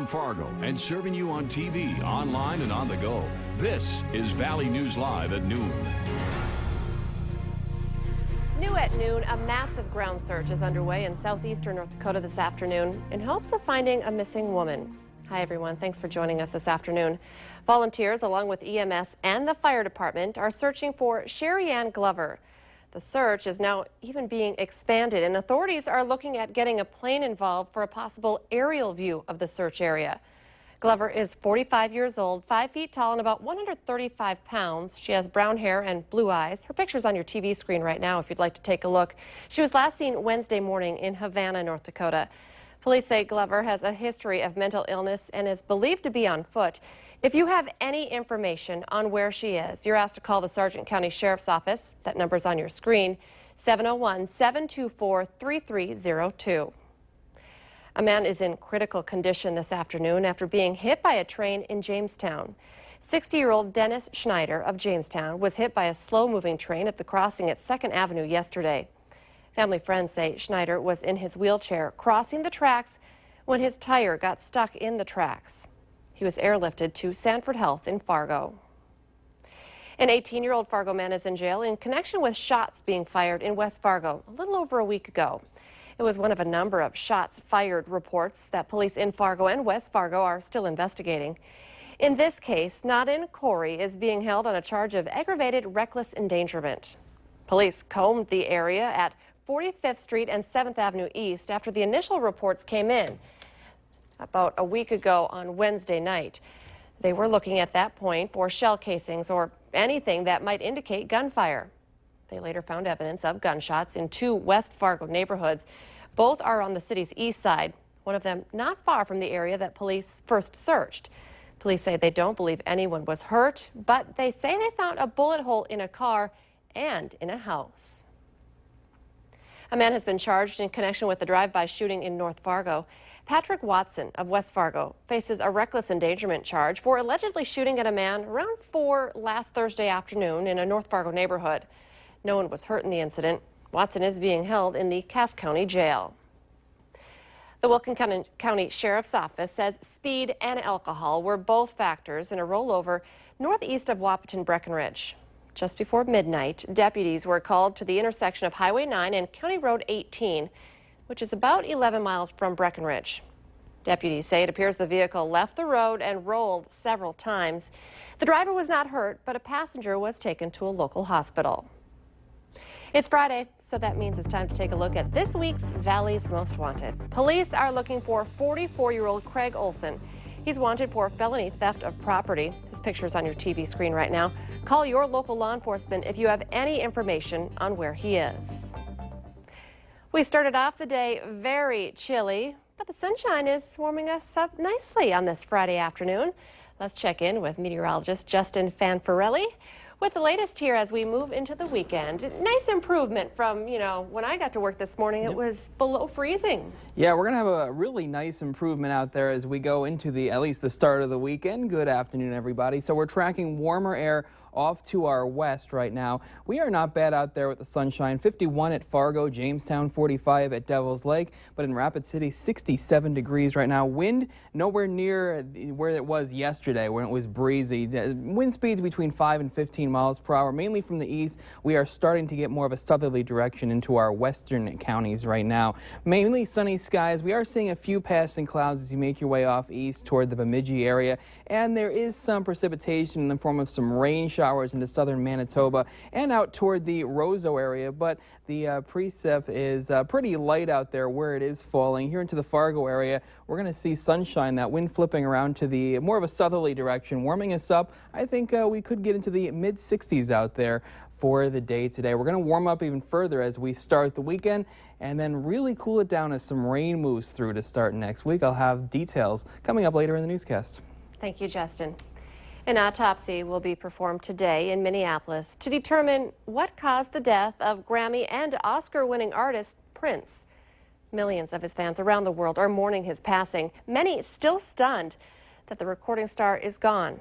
from Fargo and serving you on TV, online, and on the go. This is Valley News Live at noon. New at noon, a massive ground search is underway in southeastern North Dakota this afternoon in hopes of finding a missing woman. Hi, everyone. Thanks for joining us this afternoon. Volunteers, along with EMS and the fire department, are searching for Sherry Ann Glover. The search is now even being expanded, and authorities are looking at getting a plane involved for a possible aerial view of the search area. Glover is 45 years old, 5 feet tall, and about 135 pounds. She has brown hair and blue eyes. Her picture's on your TV screen right now if you'd like to take a look. She was last seen Wednesday morning in Havana, North Dakota. Police say Glover has a history of mental illness and is believed to be on foot. If you have any information on where she is, you're asked to call the Sargent County Sheriff's Office. That number's on your screen, 701-724-3302. A man is in critical condition this afternoon after being hit by a train in Jamestown. 60-year-old Dennis Schneider of Jamestown was hit by a slow-moving train at the crossing at 2nd Avenue yesterday. Family friends say Schneider was in his wheelchair crossing the tracks when his tire got stuck in the tracks. He was airlifted to Sanford Health in Fargo. An 18-year-old Fargo man is in jail in connection with shots being fired in West Fargo a little over a week ago. It was one of a number of shots fired reports that police in Fargo and West Fargo are still investigating. In this case, Nadin Corey is being held on a charge of aggravated reckless endangerment. Police combed the area at 45th Street and 7th Avenue East after the initial reports came in about a week ago on Wednesday night. They were looking at that point for shell casings or anything that might indicate gunfire. They later found evidence of gunshots in 2 West Fargo neighborhoods. Both are on the city's east side, one of them not far from the area that police first searched. Police say they don't believe anyone was hurt, but they say they found a bullet hole in a car and in a house. A man has been charged in connection with the drive-by shooting in North Fargo. Patrick Watson of West Fargo faces a reckless endangerment charge for allegedly shooting at a man around 4 last Thursday afternoon in a North Fargo neighborhood. No one was hurt in the incident. Watson is being held in the Cass County Jail. The Wilkin County Sheriff's Office says speed and alcohol were both factors in a rollover northeast of Wahpeton-Breckenridge. Just before midnight, deputies were called to the intersection of Highway 9 and County Road 18, which is about 11 miles from Breckenridge. Deputies say it appears the vehicle left the road and rolled several times. The driver was not hurt, but a passenger was taken to a local hospital. It's Friday, so that means it's time to take a look at this week's Valley's Most Wanted. Police are looking for 44-year-old Craig Olson. He's wanted for felony theft of property. His picture's on your TV screen right now. Call your local law enforcement if you have any information on where he is. We started off the day very chilly, but the sunshine is warming us up nicely on this Friday afternoon. Let's check in with meteorologist Justin Fanfarelli with the latest here as we move into the weekend. Nice improvement from, when I got to work this morning, it was below freezing. Yeah, we're going to have a really nice improvement out there as we go into at least the start of the weekend. Good afternoon, everybody. So we're tracking warmer air off to our west right now. We are not bad out there with the sunshine. 51 at Fargo, Jamestown 45 at Devil's Lake, but in Rapid City 67 degrees right now. Wind nowhere near where it was yesterday when it was breezy. Wind speeds between 5 and 15 miles per hour, mainly from the east. We are starting to get more of a southerly direction into our western counties right now. Mainly sunny skies. We are seeing a few passing clouds as you make your way off east toward the Bemidji area, and there is some precipitation in the form of some rain showers into southern Manitoba and out toward the Roseau area, but the precip is pretty light out there where it is falling. Here into the Fargo area, we're going to see sunshine, that wind flipping around to the more of a southerly direction, warming us up. I think we could get into the mid-60s out there for the day today. We're going to warm up even further as we start the weekend and then really cool it down as some rain moves through to start next week. I'll have details coming up later in the newscast. Thank you, Justin. An autopsy will be performed today in Minneapolis to determine what caused the death of Grammy and Oscar-winning artist Prince. Millions of his fans around the world are mourning his passing, many still stunned that the recording star is gone.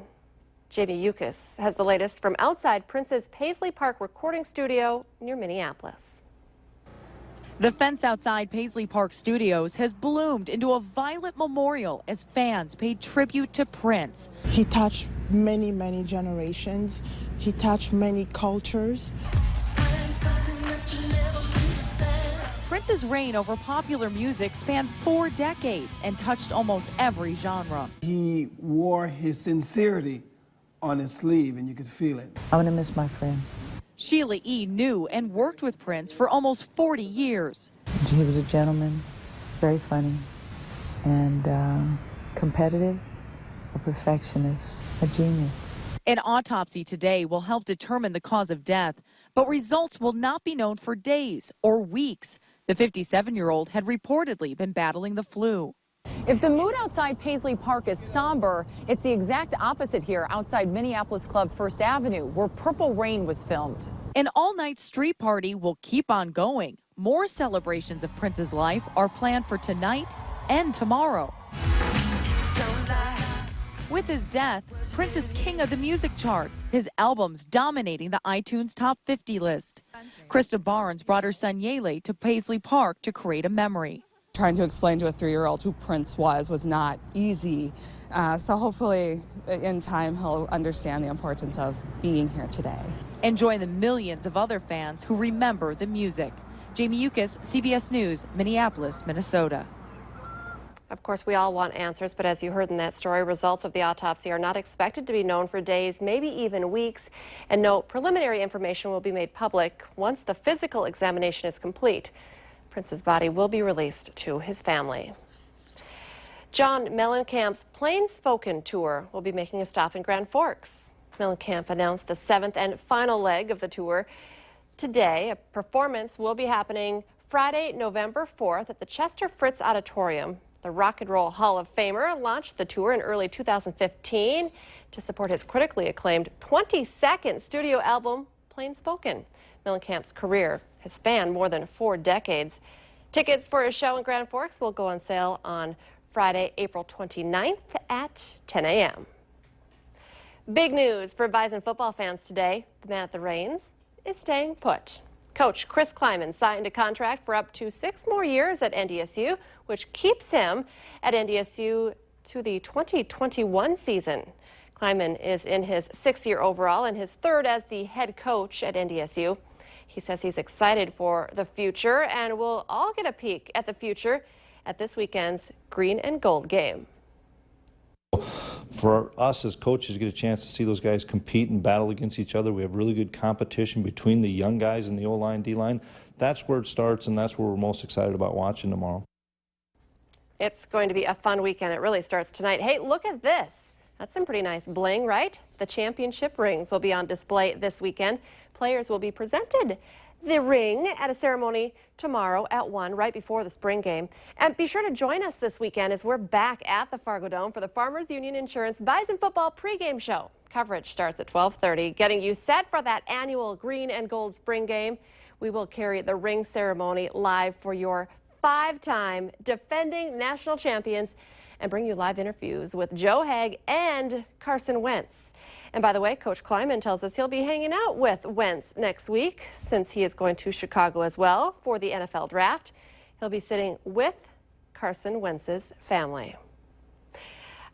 Jamie Yukas has the latest from outside Prince's Paisley Park recording studio near Minneapolis. The fence outside Paisley Park Studios has bloomed into a violet memorial as fans paid tribute to Prince. He touched many, many generations. He touched many cultures. Prince's reign over popular music spanned 4 decades and touched almost every genre. He wore his sincerity on his sleeve, and you could feel it. I'm going to miss my friend. Sheila E. knew and worked with Prince for almost 40 years. He was a gentleman, very funny, and competitive, a perfectionist, a genius. An autopsy today will help determine the cause of death, but results will not be known for days or weeks. The 57-year-old had reportedly been battling the flu. If the mood outside Paisley Park is somber, it's the exact opposite here outside Minneapolis Club First Avenue, where Purple Rain was filmed. An all-night street party will keep on going. More celebrations of Prince's life are planned for tonight and tomorrow. With his death, Prince is king of the music charts, his albums dominating the iTunes Top 50 list. Krista Barnes brought her son Yele to Paisley Park to create a memory. Trying to explain to a 3-year-old who Prince was not easy. So hopefully in time he'll understand the importance of being here today. And join the millions of other fans who remember the music. Jamie Yukas, CBS News, Minneapolis, Minnesota. Of course, we all want answers, but as you heard in that story, results of the autopsy are not expected to be known for days, maybe even weeks, and no preliminary information will be made public once the physical examination is complete. Prince's body will be released to his family. John Mellencamp's Plain Spoken Tour will be making a stop in Grand Forks. Mellencamp announced the 7th and final leg of the tour today. A performance will be happening Friday, November 4th at the Chester Fritz Auditorium. The Rock and Roll Hall of Famer launched the tour in early 2015 to support his critically acclaimed 22nd studio album, Plain Spoken. Mellencamp's career has spanned more than 4 decades. Tickets for his show in Grand Forks will go on sale on Friday, April 29th at 10 a.m. Big news for Bison football fans today. The man at the reins is staying put. Coach Chris Klieman signed a contract for up to 6 more years at NDSU, which keeps him at NDSU to the 2021 season. Klieman is in his 6th year overall and his 3rd as the head coach at NDSU. He says he's excited for the future, and we'll all get a peek at the future at this weekend's Green and Gold game. For us as coaches to get a chance to see those guys compete and battle against each other, we have really good competition between the young guys and the O-line, D-line. That's where it starts, and that's where we're most excited about watching tomorrow. It's going to be a fun weekend. It really starts tonight. Hey, look at this. That's some pretty nice bling, right? The championship rings will be on display this weekend. Players will be presented the ring at a ceremony tomorrow at 1, right before the spring game. And be sure to join us this weekend as we're back at the Fargo Dome for the Farmers Union Insurance Bison Football pregame show. Coverage starts at 12:30, getting you set for that annual Green and Gold spring game. We will carry the ring ceremony live for your 5-time defending national champions and bring you live interviews with Joe Haeg and Carson Wentz. And by the way, Coach Klieman tells us he'll be hanging out with Wentz next week since he is going to Chicago as well for the NFL draft. He'll be sitting with Carson Wentz's family.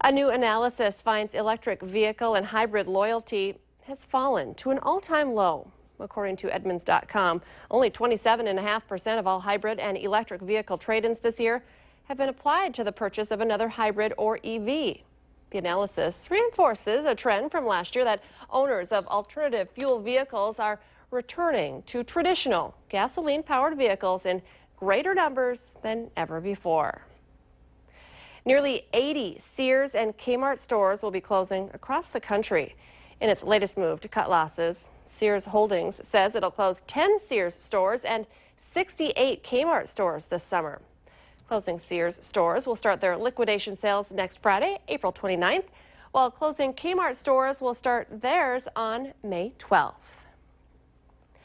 A new analysis finds electric vehicle and hybrid loyalty has fallen to an all-time low. According to Edmunds.com, only 27.5% of all hybrid and electric vehicle trade-ins this year have been applied to the purchase of another hybrid or EV. The analysis reinforces a trend from last year that owners of alternative fuel vehicles are returning to traditional gasoline-powered vehicles in greater numbers than ever before. Nearly 80 Sears and Kmart stores will be closing across the country. In its latest move to cut losses, Sears Holdings says it'll close 10 Sears stores and 68 Kmart stores this summer. Closing Sears stores will start their liquidation sales next Friday, April 29th, while closing Kmart stores will start theirs on May 12th.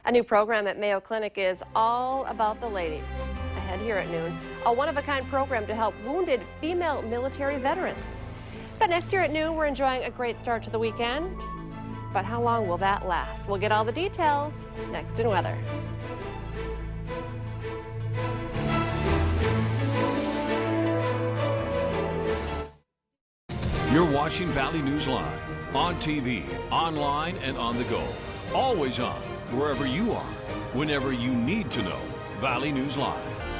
A new program at Mayo Clinic is all about the ladies. Ahead here at noon, a one-of-a-kind program to help wounded female military veterans. But next year at noon, we're enjoying a great start to the weekend. But how long will that last? We'll get all the details next in weather. You're watching Valley News Live on TV, online, and on the go. Always on, wherever you are, whenever you need to know. Valley News Live.